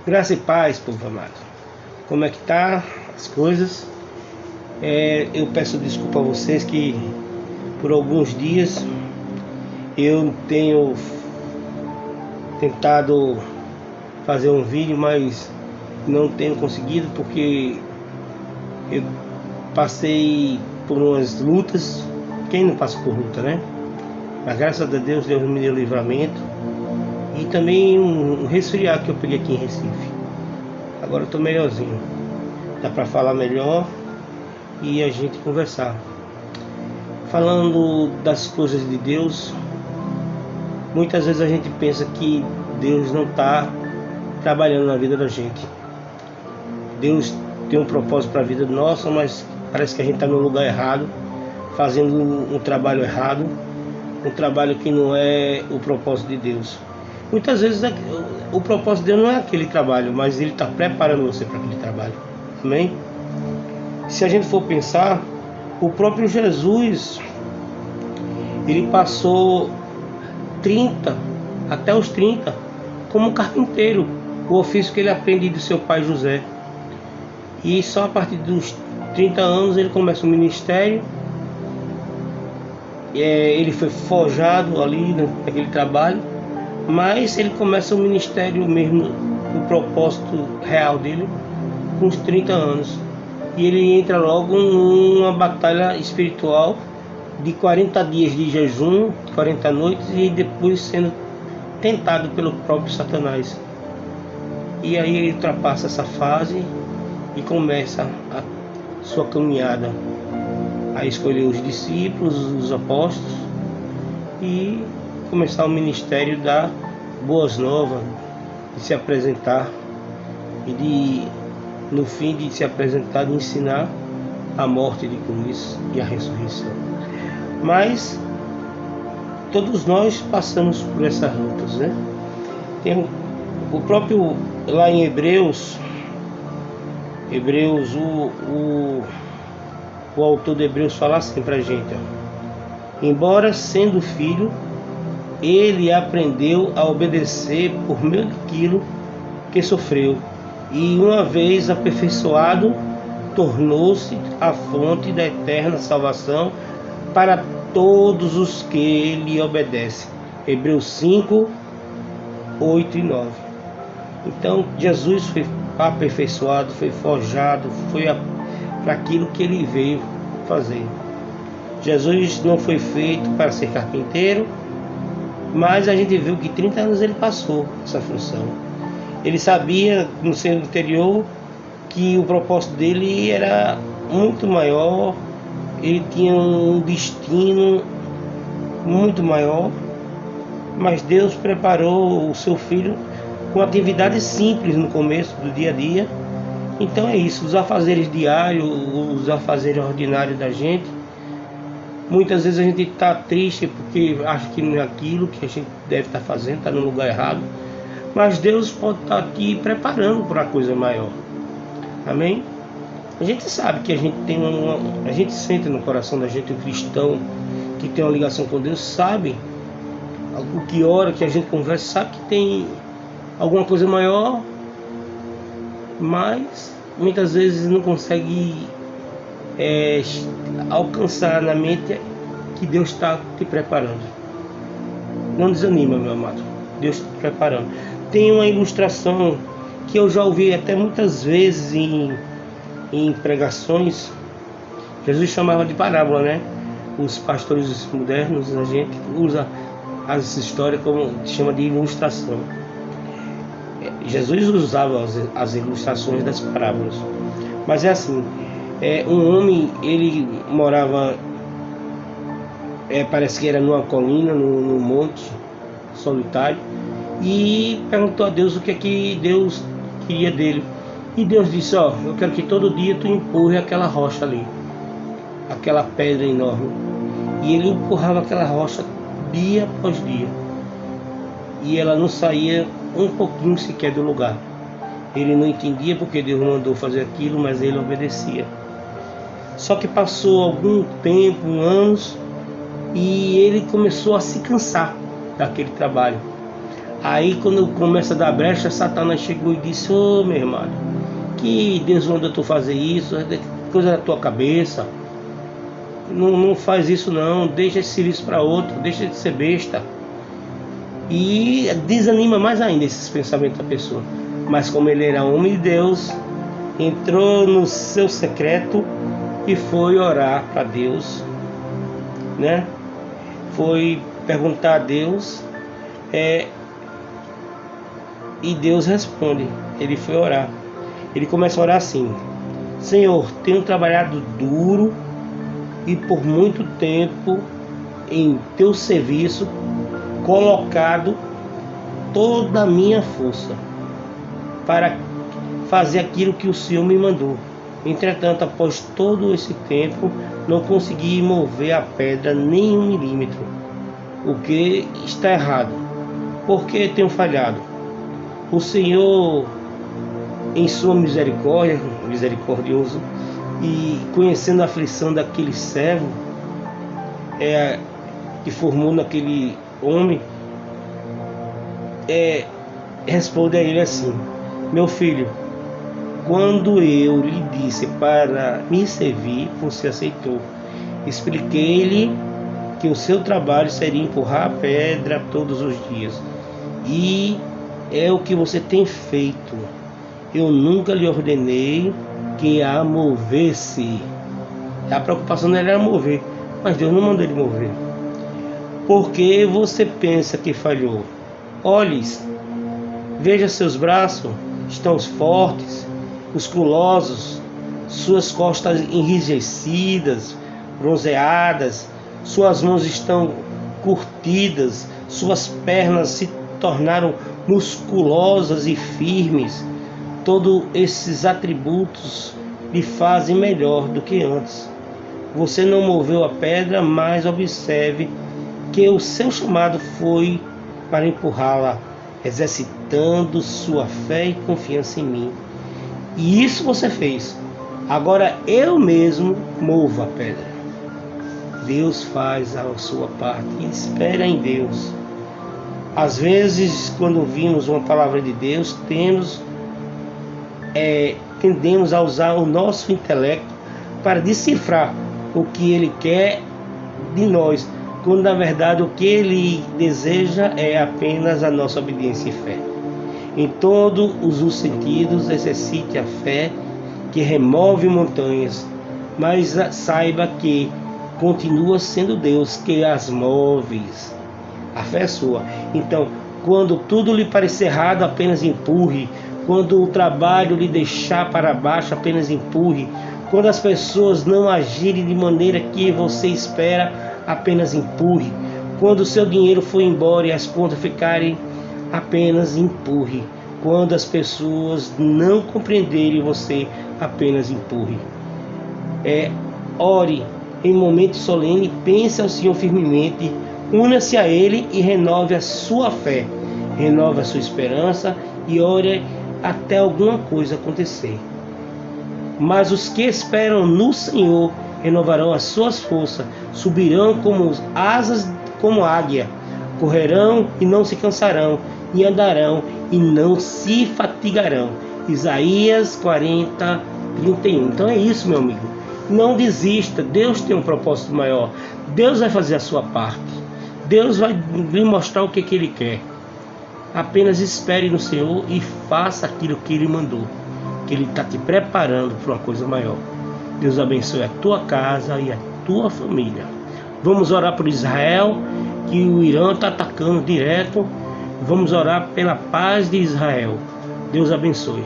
Graça e paz, povo amado. Como é que tá as coisas? Eu peço desculpa a vocês que por alguns dias eu tenho tentado fazer um vídeo, mas não tenho conseguido porque eu passei por umas lutas. Quem não passa por luta, né? Mas graças a Deus me deu livramento. E também um resfriado que eu peguei aqui em Recife. Agora eu tô melhorzinho. Dá pra falar melhor e a gente conversar. Falando das coisas de Deus, muitas vezes a gente pensa que Deus não está trabalhando na vida da gente. Deus tem um propósito para a vida nossa, mas parece que a gente está no lugar errado, fazendo um trabalho errado, um trabalho que não é o propósito de Deus. Muitas vezes o propósito de Deus não é aquele trabalho, mas Ele está preparando você para aquele trabalho. Amém? Se a gente for pensar, o próprio Jesus, ele passou até os 30 como carpinteiro, o ofício que ele aprende do seu pai José. E só a partir dos 30 anos ele começa o ministério. Ele foi forjado ali naquele trabalho, mas ele começa o ministério mesmo, o propósito real dele, com uns 30 anos. E ele entra logo em uma batalha espiritual de 40 dias de jejum, 40 noites, e depois sendo tentado pelo próprio Satanás. E aí ele ultrapassa essa fase e começa a sua caminhada a escolher os discípulos, os apóstolos, e começar o ministério da boas novas, de se apresentar e no fim de se apresentar, de ensinar a morte de Cristo e a ressurreição. Mas todos nós passamos por essas lutas, né? Tem o próprio lá em Hebreus, o autor de Hebreus fala assim pra gente, ó: embora sendo filho, ele aprendeu a obedecer por meio daquilo que sofreu, e uma vez aperfeiçoado, tornou-se a fonte da eterna salvação para todos os que lhe obedecem. Hebreus 5, 8 e 9. Então Jesus foi aperfeiçoado, foi forjado, foi para aquilo que ele veio fazer. Jesus não foi feito para ser carpinteiro, mas a gente viu que 30 anos ele passou essa função. Ele sabia no seu interior que o propósito dele era muito maior, ele tinha um destino muito maior, mas Deus preparou o seu filho com atividades simples no começo do dia a dia. Então é isso, os afazeres diários, os afazeres ordinários da gente. Muitas vezes a gente está triste porque acha que não é aquilo que a gente deve estar fazendo, está no lugar errado. Mas Deus pode estar aqui preparando para uma coisa maior. Amém? A gente sabe que a gente sente no coração da gente, o cristão que tem uma ligação com Deus, sabe o que ora, que a gente conversa, sabe que tem alguma coisa maior, mas muitas vezes não consegue alcançar na mente que Deus está te preparando. Não desanima, meu amado, Deus está te preparando. Tem uma ilustração que eu já ouvi até muitas vezes em pregações. Jesus chamava de parábola, né? Os pastores modernos, a gente usa as histórias como chama de ilustração. Jesus usava as ilustrações das parábolas. Mas é assim, um homem, ele morava, parece que era numa colina, num monte solitário, e perguntou a Deus o que é que Deus queria dele. E Deus disse: ó, eu quero que todo dia tu empurre aquela rocha ali, aquela pedra enorme. E ele empurrava aquela rocha dia após dia, e ela não saía um pouquinho sequer do lugar. Ele não entendia porque Deus mandou fazer aquilo, mas ele obedecia. Só que passou algum tempo, anos, e ele começou a se cansar daquele trabalho. Aí quando começa a dar brecha, Satanás chegou e disse: ô meu irmão, que Deus manda tu fazer isso, é coisa da tua cabeça. Não faz isso não, deixa esse serviço para outro, deixa de ser besta. E desanima mais ainda esses pensamentos da pessoa. Mas como ele era homem de Deus, entrou no seu secreto e foi orar para Deus, né? Foi perguntar a Deus, e Deus responde. Ele foi orar. Ele começa a orar assim: Senhor, tenho trabalhado duro e por muito tempo em teu serviço, colocado toda a minha força para fazer aquilo que o Senhor me mandou. Entretanto, após todo esse tempo, não consegui mover a pedra nem 1 milímetro. O que está errado? Por que tenho falhado? O Senhor, em sua misericórdia, misericordioso, e conhecendo a aflição daquele servo que formou naquele homem, responde a ele assim: meu filho, quando eu lhe disse para me servir, você aceitou. Expliquei-lhe que o seu trabalho seria empurrar a pedra todos os dias, e é o que você tem feito. Eu nunca lhe ordenei que a movesse. A preocupação dele era mover, mas Deus não mandou ele mover. Porque você pensa que falhou? Olhe, veja seus braços, estão fortes, musculosos, suas costas enrijecidas, bronzeadas, suas mãos estão curtidas, suas pernas se tornaram musculosas e firmes. Todos esses atributos lhe fazem melhor do que antes. Você não moveu a pedra, mas observe que o seu chamado foi para empurrá-la, exercitando sua fé e confiança em mim. E isso você fez. Agora eu mesmo movo a pedra. Deus faz a sua parte. Espera em Deus. Às vezes, quando ouvimos uma palavra de Deus, tendemos a usar o nosso intelecto para decifrar o que Ele quer de nós, quando na verdade o que Ele deseja é apenas a nossa obediência e fé. Em todos os sentidos, exercite a fé que remove montanhas, mas saiba que continua sendo Deus que as move. A fé é sua. Então, quando tudo lhe parecer errado, apenas empurre. Quando o trabalho lhe deixar para baixo, apenas empurre. Quando as pessoas não agirem de maneira que você espera, apenas empurre. Quando o seu dinheiro for embora e as contas ficarem, apenas empurre. Quando as pessoas não compreenderem você, apenas empurre. Ore em momento solene, pense ao Senhor firmemente, una-se a Ele e renove a sua fé, renove a sua esperança e ore até alguma coisa acontecer. Mas os que esperam no Senhor renovarão as suas forças, subirão como asas como águia, correrão e não se cansarão, e andarão e não se fatigarão. Isaías 40, 31. Então é isso, meu amigo. Não desista, Deus tem um propósito maior. Deus vai fazer a sua parte. Deus vai lhe mostrar o que Ele quer. Apenas espere no Senhor e faça aquilo que Ele mandou, que Ele está te preparando para uma coisa maior. Deus abençoe a tua casa e a tua família. Vamos orar por Israel, que o Irã está atacando direto. Vamos orar pela paz de Israel. Deus abençoe.